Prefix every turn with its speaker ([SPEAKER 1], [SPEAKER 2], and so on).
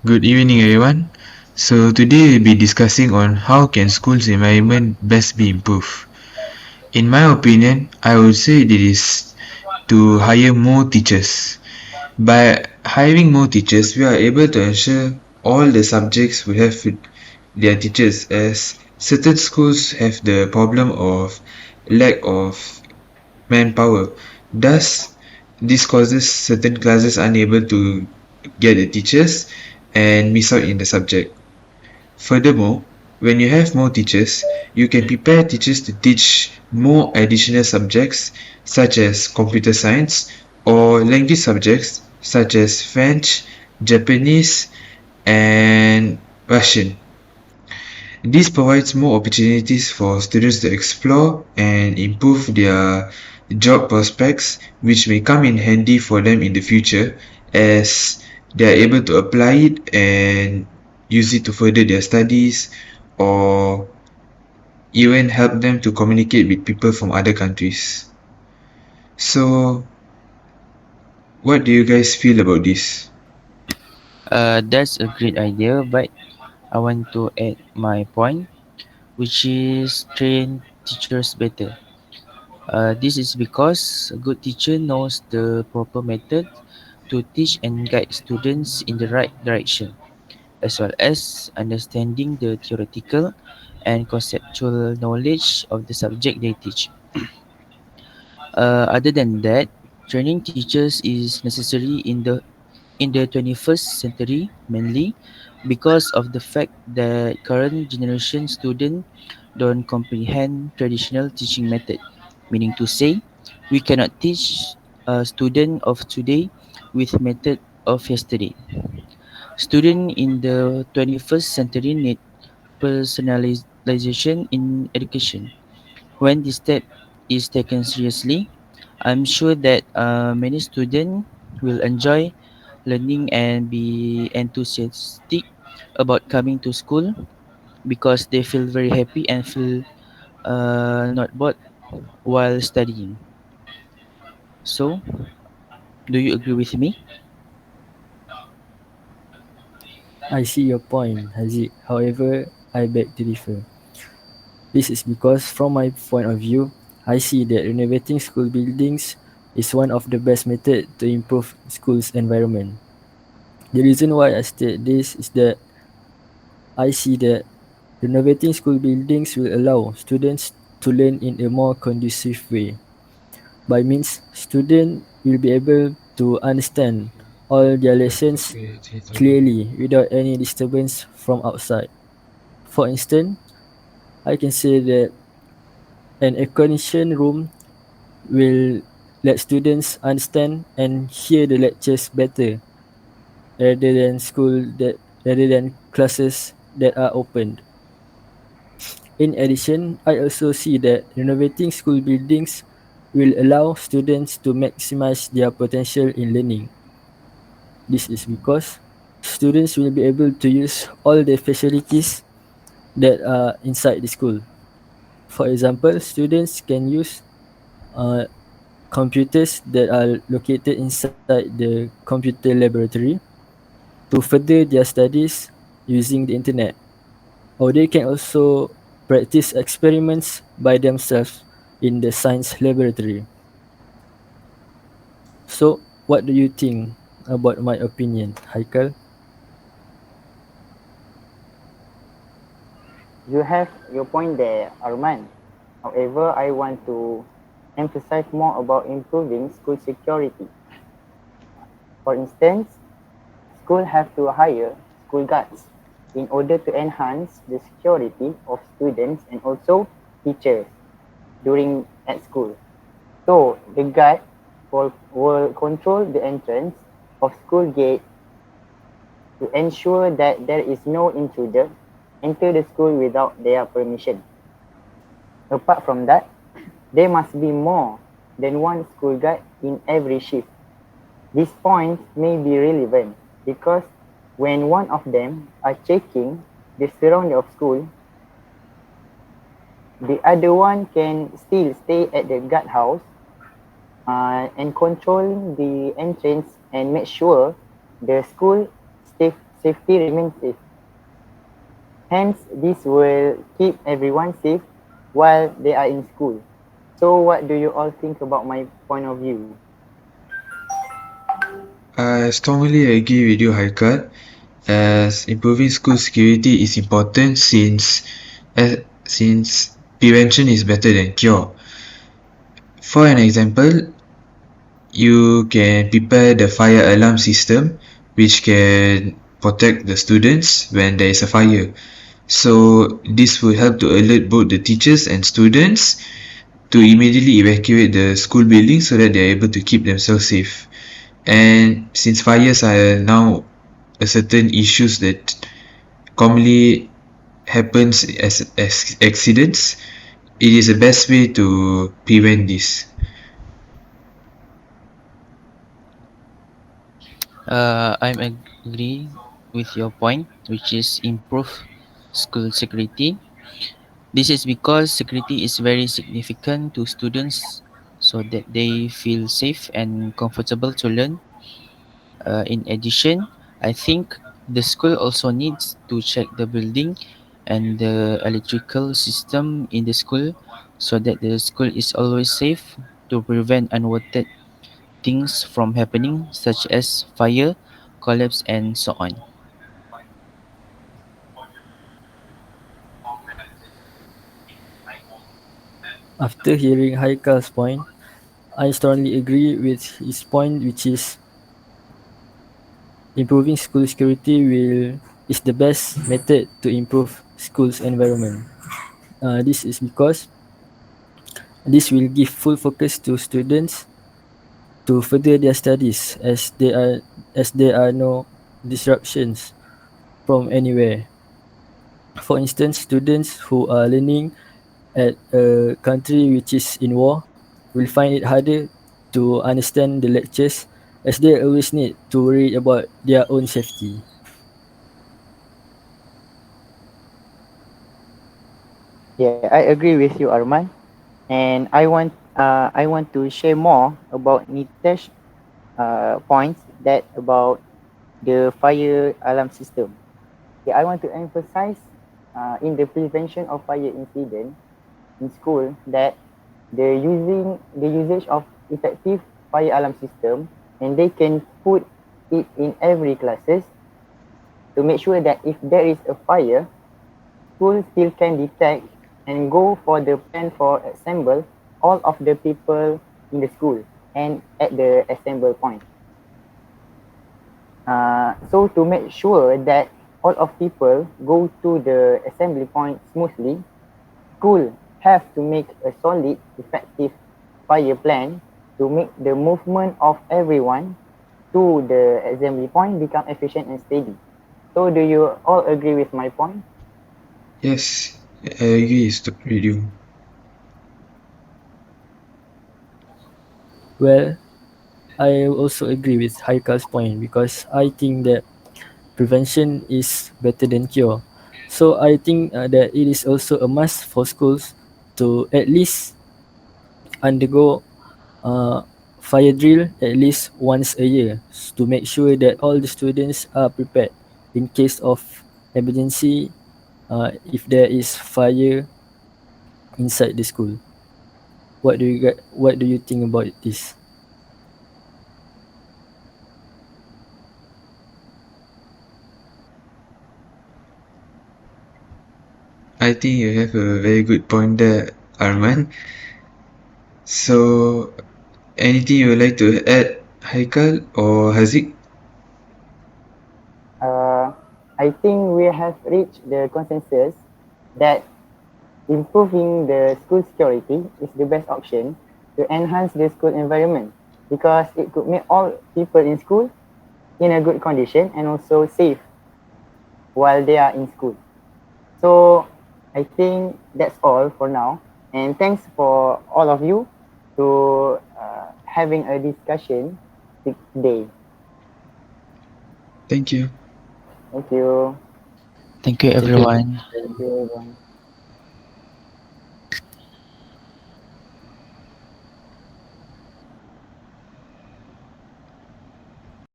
[SPEAKER 1] Good evening everyone. So today we'll be discussing on how can school's environment best be improved. In my opinion, I would say it is to hire more teachers. By hiring more teachers, we are able to ensure all the subjects will have their teachers, as certain schools have the problem of lack of manpower. Thus, this causes certain classes unable to get the teachers and miss out in the subject. Furthermore, when you have more teachers, you can prepare teachers to teach more additional subjects such as computer science or language subjects such as French, Japanese, and Russian. This provides more opportunities for students to explore and improve their job prospects, which may come in handy for them in the future as they are able to apply it and use it to further their studies or even help them to communicate with people from other countries. So, what do you guys feel about this?
[SPEAKER 2] That's a great idea, but I want to add my point, which is train teachers better. This is because a good teacher knows the proper method to teach and guide students in the right direction, as well as understanding the theoretical and conceptual knowledge of the subject they teach. Other than that, training teachers is necessary in the 21st century, mainly because of the fact that current generation students don't comprehend traditional teaching method, meaning to say we cannot teach a student of today with method of yesterday. Students in the 21st century need personalization in education. When this step is taken seriously, I'm sure that many students will enjoy learning and be enthusiastic about coming to school because they feel very happy and feel not bored while studying. So, do you agree with me?
[SPEAKER 3] I see your point, Haziq. However, I beg to differ. This is because, from my point of view, I see that renovating school buildings is one of the best methods to improve school's environment. The reason why I state this is that I see that renovating school buildings will allow students to learn in a more conducive way. By means, students will be able to understand all their lessons clearly without any disturbance from outside. For instance, I can say that an air-conditioned room will let students understand and hear the lectures better rather than rather than classes that are opened. In addition, I also see that renovating school buildings will allow students to maximize their potential in learning. This is because students will be able to use all the facilities that are inside the school. For example, students can use uh, computers that are located inside the computer laboratory to further their studies using the internet. Or they can also practice experiments by themselves in the science laboratory. So, what do you think about my opinion, Haikal?
[SPEAKER 4] You have your point there, Arman. However, I want to emphasize more about improving school security. For instance, schools have to hire school guards in order to enhance the security of students and also teachers during at school. So the guard will control the entrance of school gate to ensure that there is no intruder enter the school without their permission. Apart from that, there must be more than one school guard in every shift. This point may be relevant because when one of them are checking the surrounding of school, the other one can still stay at the guardhouse and controlling the entrance and make sure the school stay safety remains safe. Hence, this will keep everyone safe while they are in school. So, what do you all think about my point of view?
[SPEAKER 1] I strongly agree with you, Haikal, as improving school security is important since prevention is better than cure. For an example, you can prepare the fire alarm system, which can protect the students when there is a fire. So this will help to alert both the teachers and students to immediately evacuate the school building so that they are able to keep themselves safe. And since fires are now a certain issues that commonly happens as accidents, it is the best way to prevent this.
[SPEAKER 2] I'm agree with your point, which is improve school security. This is because security is very significant to students so that they feel safe and comfortable to learn. In addition, I think the school also needs to check the building and the electrical system in the school so that the school is always safe to prevent unwanted things from happening, such as fire, collapse, and so on.
[SPEAKER 3] After hearing Haikal's point, I strongly agree with his point, which is improving school security will is the best method to improve school's environment. This is because this will give full focus to students to further their studies as there are no disruptions from anywhere. For instance, students who are learning at a country which is in war will find it harder to understand the lectures as they always need to worry about their own safety.
[SPEAKER 4] Yeah, I agree with you, Arman. And I want to share more about Nitesh points that about the fire alarm system. Okay, I want to emphasize in the prevention of fire incident in school that the usage of effective fire alarm system, and they can put it in every classes to make sure that if there is a fire, school still can detect and go for the plan for assemble all of the people in the school and at the assemble point. So to make sure that all of people go to the assembly point smoothly, school have to make a solid, effective fire plan to make the movement of everyone to the assembly point become efficient and steady. So do you all agree with my point?
[SPEAKER 1] Yes, I agree with you.
[SPEAKER 3] Well, I also agree with Haikal's point because I think that prevention is better than cure. So I think that it is also a must for schools to at least undergo uh, fire drill at least once a year to make sure that all the students are prepared in case of emergency if there is fire inside the school. What do you think about this?
[SPEAKER 1] I think you have a very good point there, Arman. So, anything you would like to add, Haikal or Haziq?
[SPEAKER 4] Uh, I think we have reached the consensus that improving the school security is the best option to enhance the school environment because it could make all people in school in a good condition and also safe while they are in school. So I think that's all for now. And thanks for all of you to having a discussion today.
[SPEAKER 1] Thank you.
[SPEAKER 4] Thank you.
[SPEAKER 2] Thank you,
[SPEAKER 3] Thank you.
[SPEAKER 2] everyone.
[SPEAKER 4] Thank you, everyone.